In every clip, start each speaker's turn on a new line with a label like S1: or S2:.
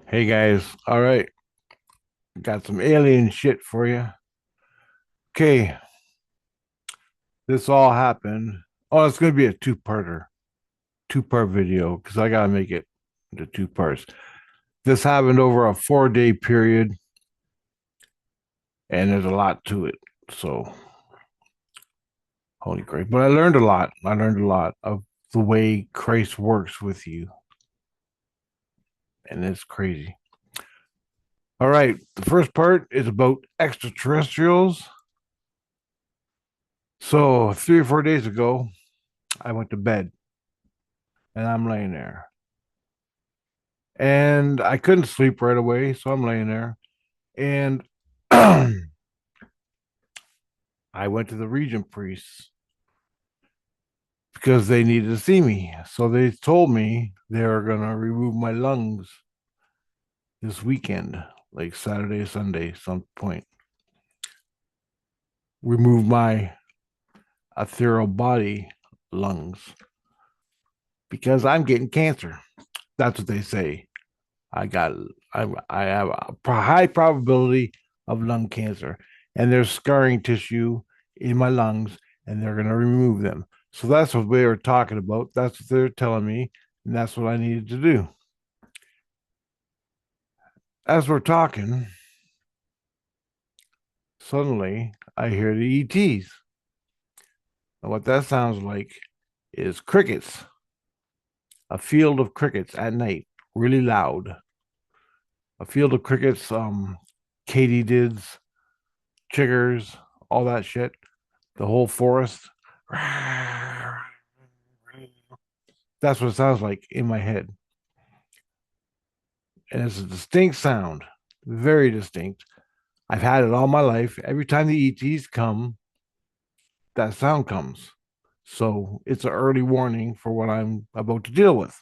S1: Hey guys, all right, got some alien shit for you. Okay, this all happened. Oh, it's gonna be a two-part video because I gotta make it into two parts. This happened over a 4-day period, and there's a lot to it. So, holy great! But I learned a lot. I learned a lot of the way Christ works with you, and it's crazy. All right, the first part is about extraterrestrials. So, 3 or 4 days ago, I went to bed, and I'm laying there. And I couldn't sleep right away, so I'm laying there. And I went to the regent priests because they needed to see me. So they told me they were going to remove my lungs this weekend, like Saturday, Sunday, some point. Remove my ethereal body lungs because I'm getting cancer. That's what they say. I got, I have a high probability of lung cancer, and there's scarring tissue in my lungs, and they're going to remove them. So that's what they were talking about. That's what they're telling me, and that's what I needed to do. As we're talking, suddenly I hear the ETs. And what that sounds like is crickets, a field of crickets at night, really loud. A field of crickets, katydids, chiggers, all that shit, the whole forest. That's what it sounds like in my head. And it's a distinct sound, very distinct. I've had it all my life. Every time the ETs come, that sound comes. So it's an early warning for what I'm about to deal with,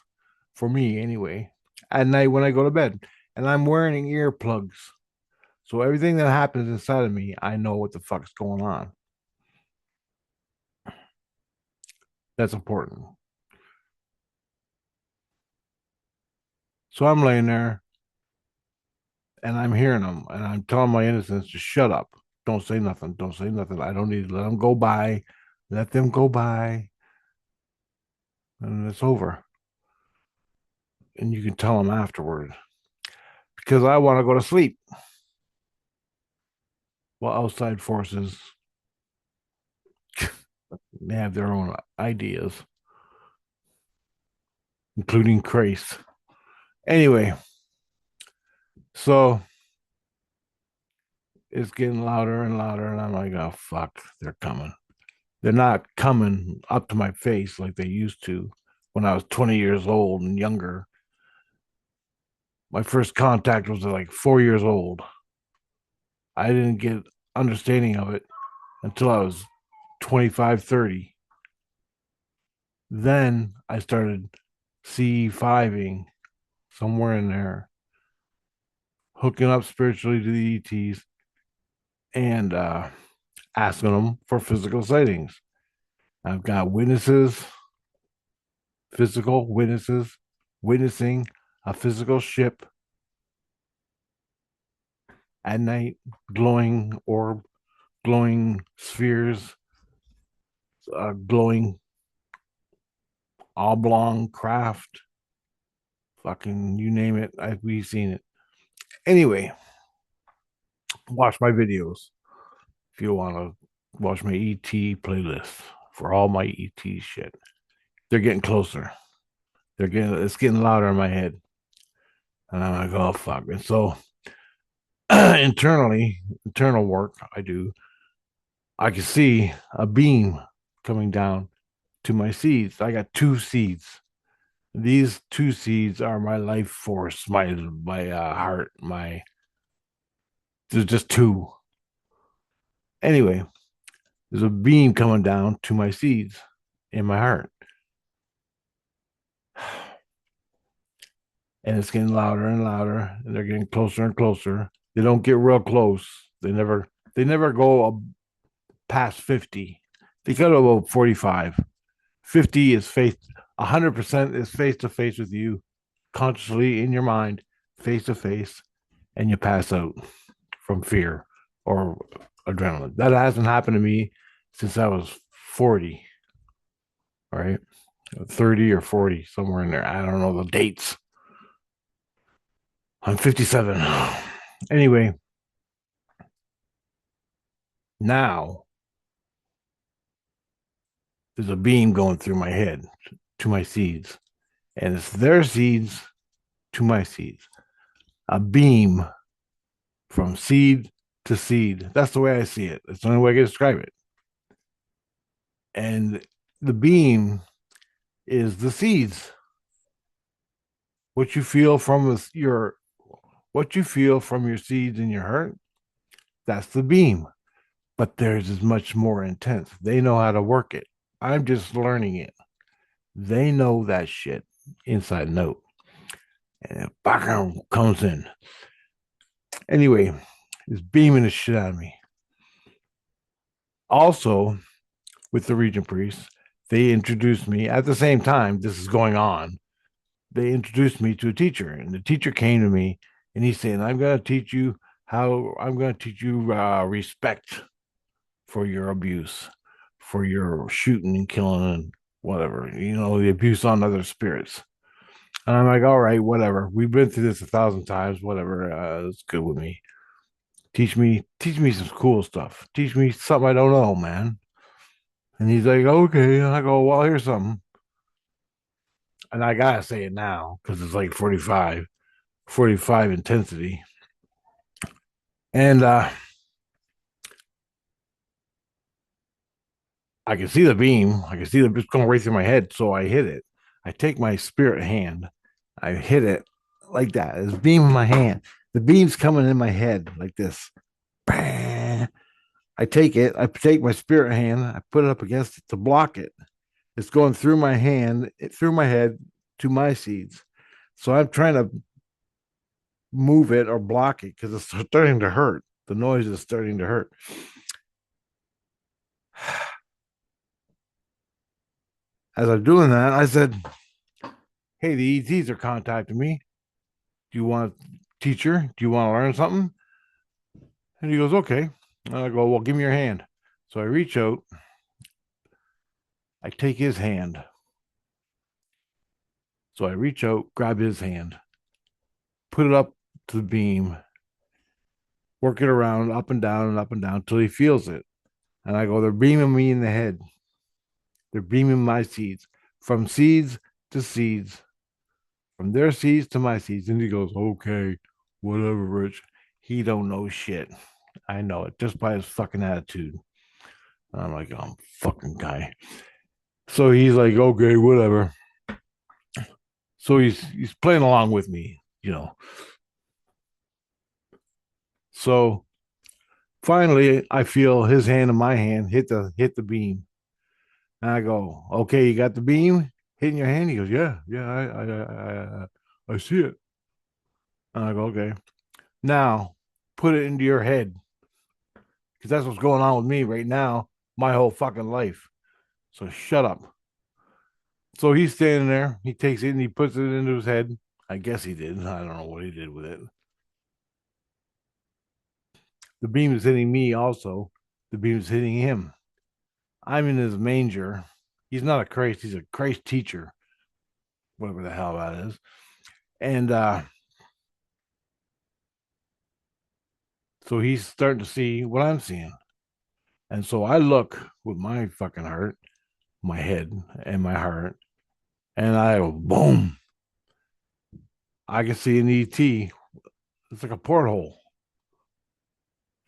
S1: for me anyway, at night when I go to bed. And I'm wearing earplugs. So everything that happens inside of me, I know what the fuck's going on. That's important. So I'm laying there and I'm hearing them and I'm telling my innocence to shut up. Don't say nothing. Don't say nothing. I don't need to let them go by. Let them go by and it's over. And you can tell them afterward because I want to go to sleep while outside forces they have their own ideas, including Crace. Anyway, so it's getting louder and louder, and I'm like, oh fuck, they're coming. They're not coming up to my face like they used to when I was 20 years old and younger. My first contact was like 4 years old. I didn't get understanding of it until I was 25, 30. Then I started C5ing somewhere in there, hooking up spiritually to the ETs and asking them for physical sightings. I've got witnesses, physical witnesses, witnessing a physical ship at night, glowing orb, glowing spheres, glowing oblong craft, fucking you name it, we've seen it. Anyway, watch my videos if you want to watch my ET playlist for all my ET shit. They're getting closer. It's getting louder in my head. And I'm like, oh fuck. And so internal work I do, I can see a beam coming down to my seeds. I got two seeds. These two seeds are my life force, my heart, my there's just two. Anyway, there's a beam coming down to my seeds in my heart. And it's getting louder and louder, and they're getting closer and closer. They don't get real close. They never go past 50. They go to about 45. 50 is face 100% is face to face with you consciously in your mind. face to face, and you pass out from fear or adrenaline. That hasn't happened to me since I was 40, right? 30 or 40, somewhere in there. I don't know the dates. I'm 57. Anyway, now there's a beam going through my head to my seeds, and it's their seeds to my seeds. A beam from seed to seed. That's the way I see it. That's the only way I can describe it. And the beam is the seeds. What you feel from your what you feel from your seeds in your heart, that's the beam. But theirs is much more intense. They know how to work it. I'm just learning it. They know that shit inside note. And the background comes in. Anyway, it's beaming the shit out of me. Also, with the regent priests, they introduced me at the same time this is going on. They introduced me to a teacher, and the teacher came to me and he's saying, I'm going to teach you respect for your abuse, for your shooting and killing and whatever, the abuse on other spirits. And I'm like, all right, whatever. We've been through this 1,000 times, whatever. It's good with me. Teach me some cool stuff. Teach me something I don't know, man. And he's like, okay. And I go, well, here's something. And I gotta say it now because it's like 45 intensity. And I can see the beam. I can see them just going right through my head. So I hit it. I take my spirit hand. I hit it like that. There's a beam in my hand. The beam's coming in my head like this. Bang. I take it. I take my spirit hand. I put it up against it to block it. It's going through my hand, through my head to my seeds. So I'm trying to move it or block it because it's starting to hurt. The noise is starting to hurt. As I'm doing that, I said, hey, the ETs are contacting me. Do you want teacher? Do you want to learn something? And he goes, okay. And I go, well, give me your hand. So I reach out, I take his hand. So I reach out, grab his hand, put it up to the beam, work it around up and down till he feels it. And I go, they're beaming me in the head. They're beaming my seeds from seeds to seeds, from their seeds to my seeds. And he goes, okay, whatever, Rich. He don't know shit. I know it just by his fucking attitude. And I'm like, oh, fucking guy. So he's like, okay, whatever. So he's playing along with me. So finally, I feel his hand in my hand hit the beam, and I go, okay, you got the beam hitting your hand. He goes, yeah, yeah, I see it. And I go, okay, now put it into your head because that's what's going on with me right now, my whole fucking life. So shut up. So he's standing there. He takes it and he puts it into his head. I guess he did. I don't know what he did with it. The beam is hitting me also. The beam is hitting him. I'm in his manger. He's not a Christ. He's a Christ teacher, whatever the hell that is. And so he's starting to see what I'm seeing. And so I look with my fucking heart, my head, and my heart, and I go, boom. I can see an ET. It's like a porthole,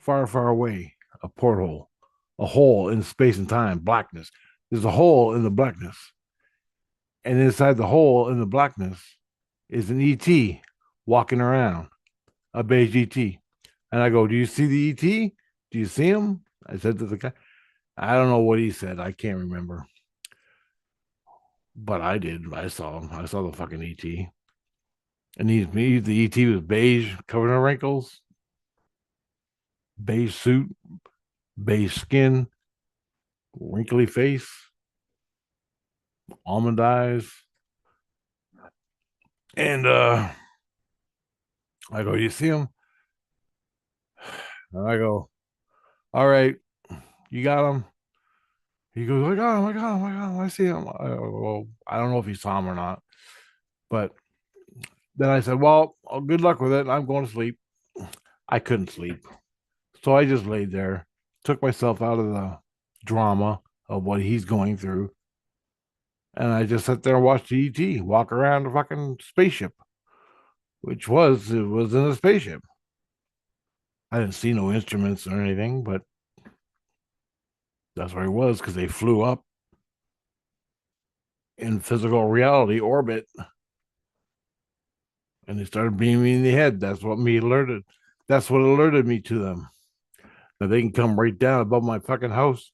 S1: far, far away, a porthole, a hole in space and time, blackness. There's a hole in the blackness. And inside the hole in the blackness is an ET walking around, a beige ET. And I go, do you see the ET? Do you see him? I said to the guy. I don't know what he said. I can't remember. But I did. I saw him. I saw the fucking ET. And the ET was beige, covered in wrinkles, beige suit, beige skin, wrinkly face, almond eyes. And I go, you see him? And I go, all right, you got him. He goes, I got him, I got him, I got him. I see him. I go, well, I don't know if he saw him or not. But then I said, well, good luck with it. I'm going to sleep. I couldn't sleep. So I just laid there, took myself out of the drama of what he's going through. And I just sat there and watched ET walk around the fucking spaceship, it was in a spaceship. I didn't see no instruments or anything, but that's where he was because they flew up in physical reality orbit and they started beaming me in the head. That's what alerted me to them. That they can come right down above my fucking house.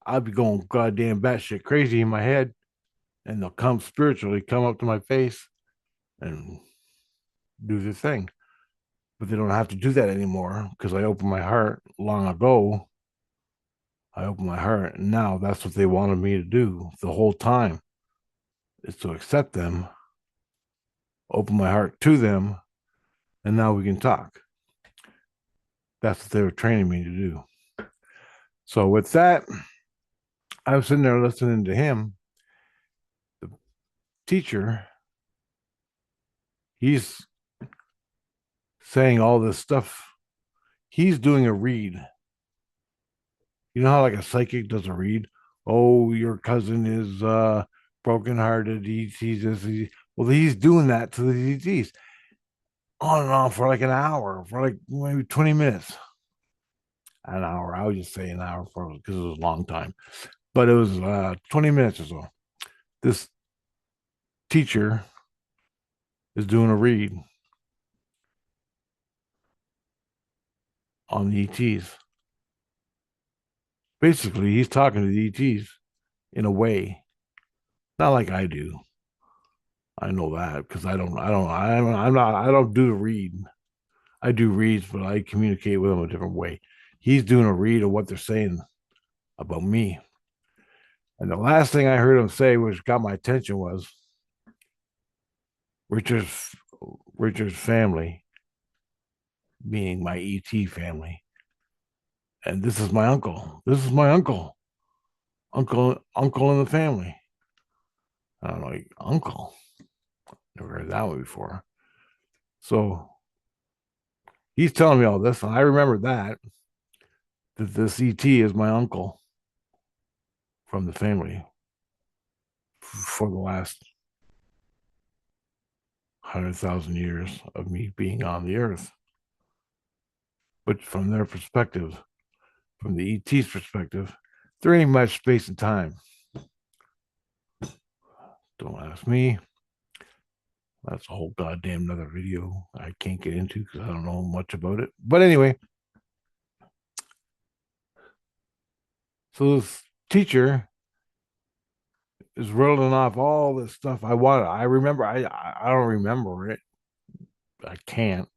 S1: I'd be going goddamn batshit crazy in my head, and they'll come spiritually, come up to my face and do their thing. But they don't have to do that anymore because I opened my heart long ago. I opened my heart, and now that's what they wanted me to do the whole time is to accept them, open my heart to them, and now we can talk. That's what they were training me to do. So with that, I was sitting there listening to him, the teacher. He's saying all this stuff. He's doing a read. You know how like a psychic does a read? Oh, your cousin is brokenhearted. He sees this. Well, he's doing that to the ETs on and on for like an hour, for like maybe 20 minutes. An hour. I would just say an hour for because it was a long time. But it was 20 minutes or so. This teacher is doing a read on the ETs. Basically, he's talking to the ETs in a way, not like I do. I know that because I don't do the read. I do reads, but I communicate with them a different way. He's doing a read of what they're saying about me. And the last thing I heard him say, which got my attention, was Richard's Richard's family, meaning my ET family. And this is my uncle. This is my uncle. Uncle in the family. I don't know, like, uncle. Never heard that one before. So he's telling me all this, and I remember that this ET is my uncle from the family for the last 100,000 years of me being on the earth. But from their perspective, from the ET's perspective, there ain't much space and time. Don't ask me. That's a whole goddamn another video I can't get into because I don't know much about it. But anyway, so this teacher is rolling off all this stuff I wanted. I remember. I don't remember it. I can't.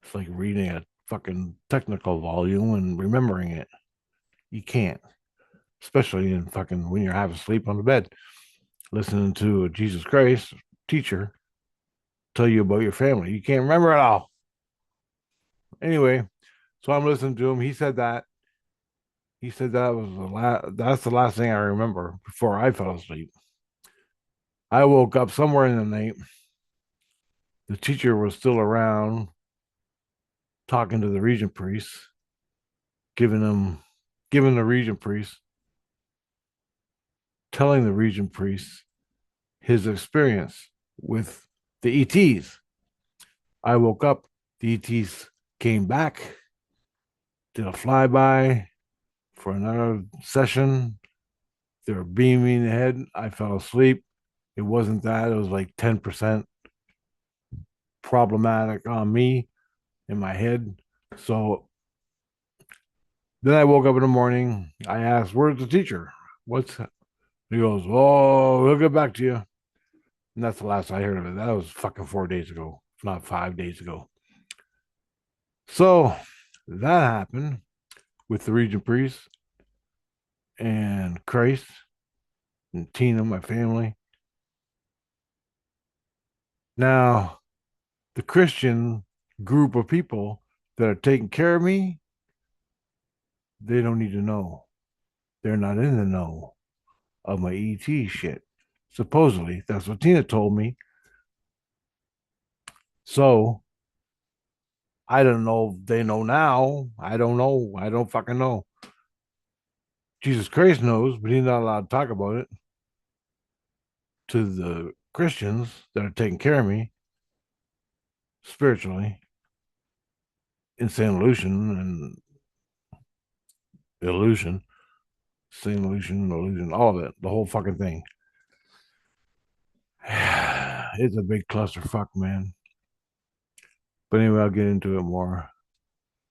S1: It's like reading a fucking technical volume and remembering it. You can't, especially in fucking when you're half asleep on the bed, listening to a Jesus Christ teacher tell you about your family. You can't remember it all. Anyway, so I'm listening to him. He said that. He said that was the last. That's the last thing I remember before I fell asleep. I woke up somewhere in the night. The teacher was still around, talking to the region priests, giving them, giving the region priests, telling the region priests his experience with the ETs. I woke up. The ETs came back, did a flyby for another session. They were beaming ahead. I fell asleep. It wasn't that. It was like 10% problematic on me in my head. So then I woke up in the morning. I asked, "Where's the teacher? What's?" He goes, "Oh, we'll get back to you." And that's the last I heard of it. That was fucking 4 days ago, if not 5 days ago. So that happened with the region priest and Christ and Tina, my family. Now, the Christian group of people that are taking care of me, they don't need to know. They're not in the know of my ET shit. Supposedly, that's what Tina told me. So I don't know if they know now. I don't know. I don't fucking know. Jesus Christ knows, but he's not allowed to talk about it to the Christians that are taking care of me spiritually in St. Lucian and illusion, St. Lucian, illusion, all of it, the whole fucking thing. It's a big clusterfuck, man. But anyway, I'll get into it more.